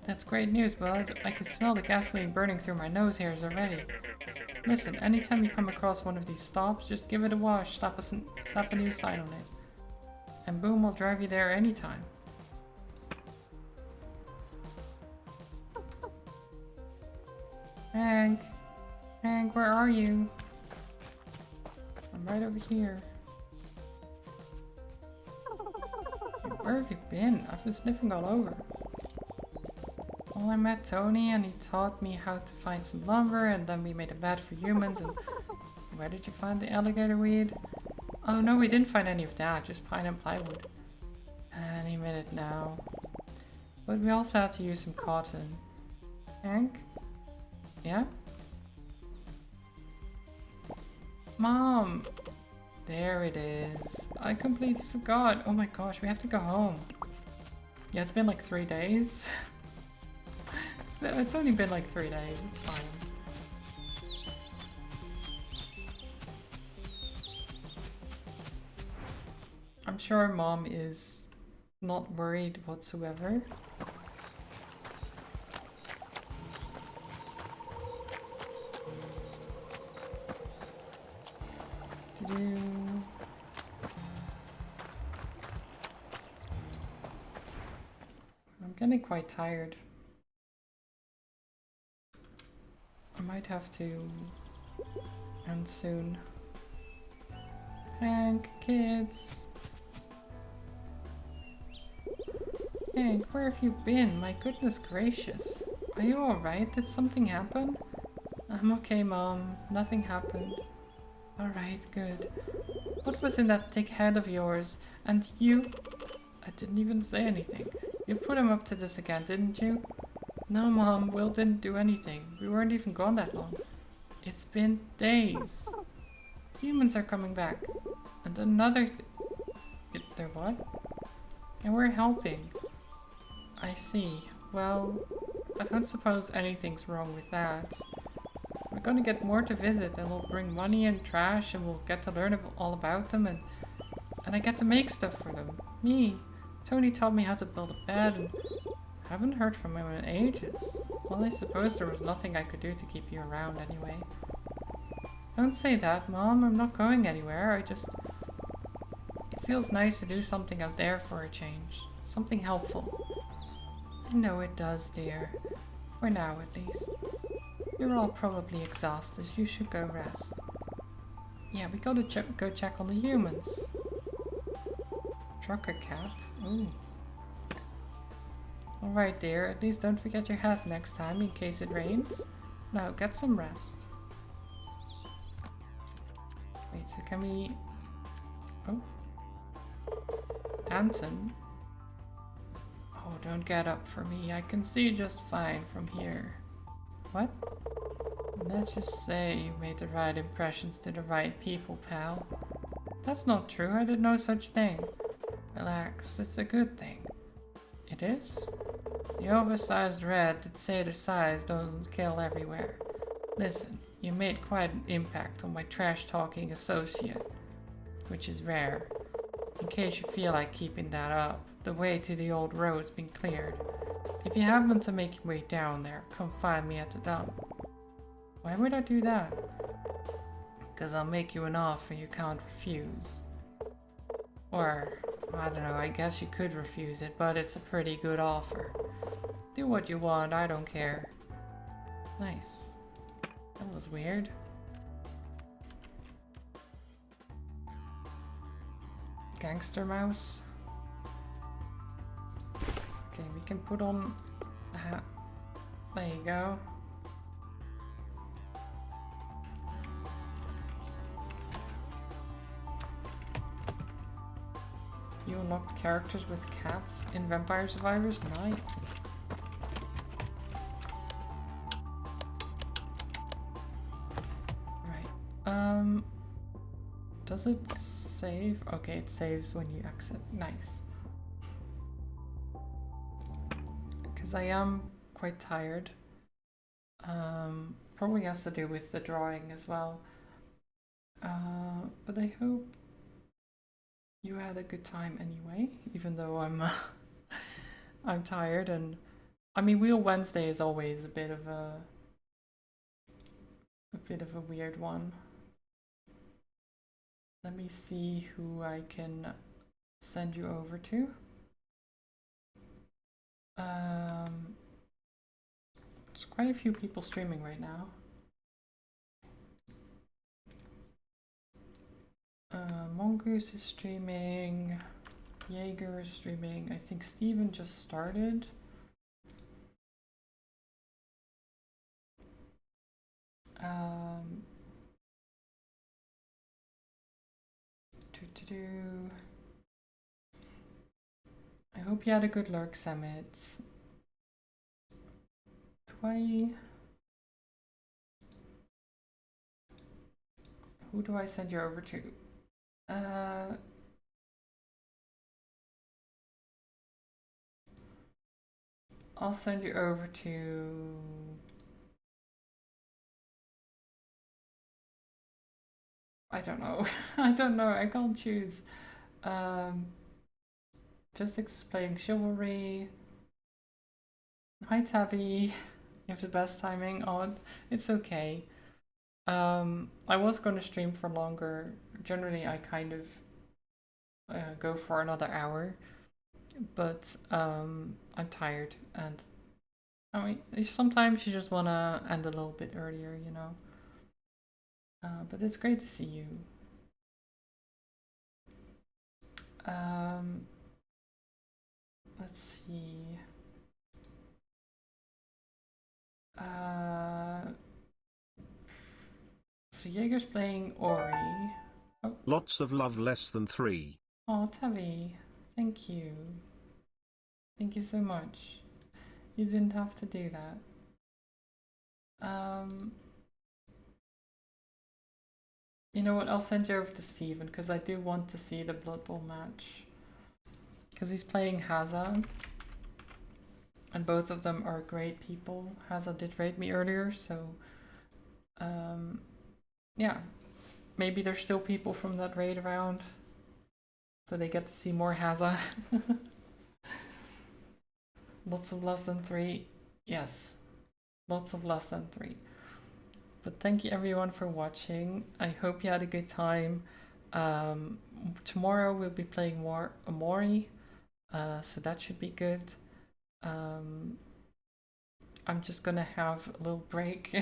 That's great news, bud. I can smell the gasoline burning through my nose hairs already. Listen, anytime you come across one of these stops, just give it a wash, slap a new sign on it. And boom, I'll drive you there anytime. Hank! Hank, where are you? I'm right over here. Where have you been? I've been sniffing all over. Well, I met Tony and he taught me how to find some lumber, and then we made a bed for humans. And where did you find the alligator weed? Oh no, we didn't find any of that, just pine and plywood. Any minute now. But we also had to use some cotton. Hank? Yeah? Mom! There it is. I completely forgot. Oh my gosh, we have to go home. Yeah, it's been like 3 days. It's only been like 3 days, it's fine. I'm sure Mom is not worried whatsoever. I'm getting quite tired. I might have to end soon. Hank, kids. Hank, where have you been? My goodness gracious. Are you alright? Did something happen? I'm okay, Mom. Nothing happened. Alright, good. What was in that thick head of yours? And you... I didn't even say anything. You put him up to this again, didn't you? No, Mom. Will didn't do anything. We weren't even gone that long. It's been days. Humans are coming back. And another they're what? And we're helping. I see. Well, I don't suppose anything's wrong with that. We're gonna get more to visit, and we'll bring money and trash, and we'll get to learn all about them, and I get to make stuff for them. Me. Tony taught me how to build a bed, and I haven't heard from him in ages. Well, I suppose there was nothing I could do to keep you around anyway. Don't say that, Mom. I'm not going anywhere. It feels nice to do something out there for a change. Something helpful. I know it does, dear. For now, at least. You're all probably exhausted. You should go rest. Yeah, we gotta go check on the humans. Trucker cap. Ooh. Alright, dear. At least don't forget your hat next time in case it rains. Now, get some rest. Wait, so can we... Oh. Anton? Oh, don't get up for me. I can see just fine from here. What? Let's just say you made the right impressions to the right people, pal. That's not true. I did no such thing. Relax. It's a good thing. It is? The oversized red did say the size doesn't kill everywhere. Listen, you made quite an impact on my trash-talking associate, which is rare. In case you feel like keeping that up, the way to the old road's been cleared. If you happen to make your way down there, come find me at the dump. Why would I do that? Because I'll make you an offer you can't refuse. Or, I don't know, I guess you could refuse it, but it's a pretty good offer. Do what you want, I don't care. Nice. That was weird. Gangster mouse. Okay, we can put on the hat. There you go. You unlocked characters with cats in Vampire Survivors? Nice. Right. Does it save? Okay, it saves when you exit. Nice. Because I am quite tired. Probably has to do with the drawing as well. But I hope you had a good time anyway, even though I'm I'm tired. And I mean, Wheel Wednesday is always a bit of a weird one. Let me see who I can send you over to. There's quite a few people streaming right now. Mongoose is streaming. Jaeger is streaming. I think Steven just started. I hope you had a good Lurk Summit. Who do I send you over to? I'll send you over to... I don't know. I don't know. I can't choose. Physics playing Chivalry. Hi Tabby. You have the best timing. Odd. It's okay. I was going to stream for longer. Generally, I kind of go for another hour, but I'm tired, and I mean, sometimes you just want to end a little bit earlier, you know. But it's great to see you. Let's see. So Jaeger's playing Ori. Oh. Lots of love, less than 3. Oh, Tabby, thank you. Thank you so much. You didn't have to do that. You know what? I'll send you over to Steven because I do want to see the Blood Bowl match. Because he's playing Haza. And both of them are great people. Haza did raid me earlier, so... yeah. Maybe there's still people from that raid around. So they get to see more Haza. Lots of less than 3. Yes. Lots of less than 3. But thank you everyone for watching. I hope you had a good time. Tomorrow we'll be playing more Omori. So that should be good. I'm just gonna have a little break,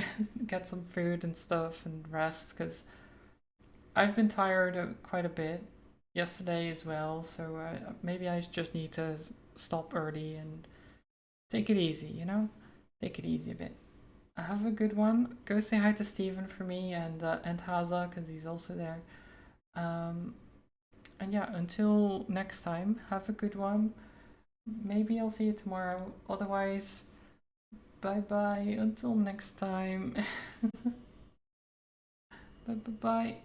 get some food and stuff and rest, because I've been tired quite a bit yesterday as well, so maybe I just need to stop early and take it easy, you know? Take it easy a bit. Have a good one. Go say hi to Steven for me and Haza, because he's also there. And yeah, until next time, have a good one. Maybe I'll see you tomorrow. Otherwise, bye bye. Until next time. Bye bye bye.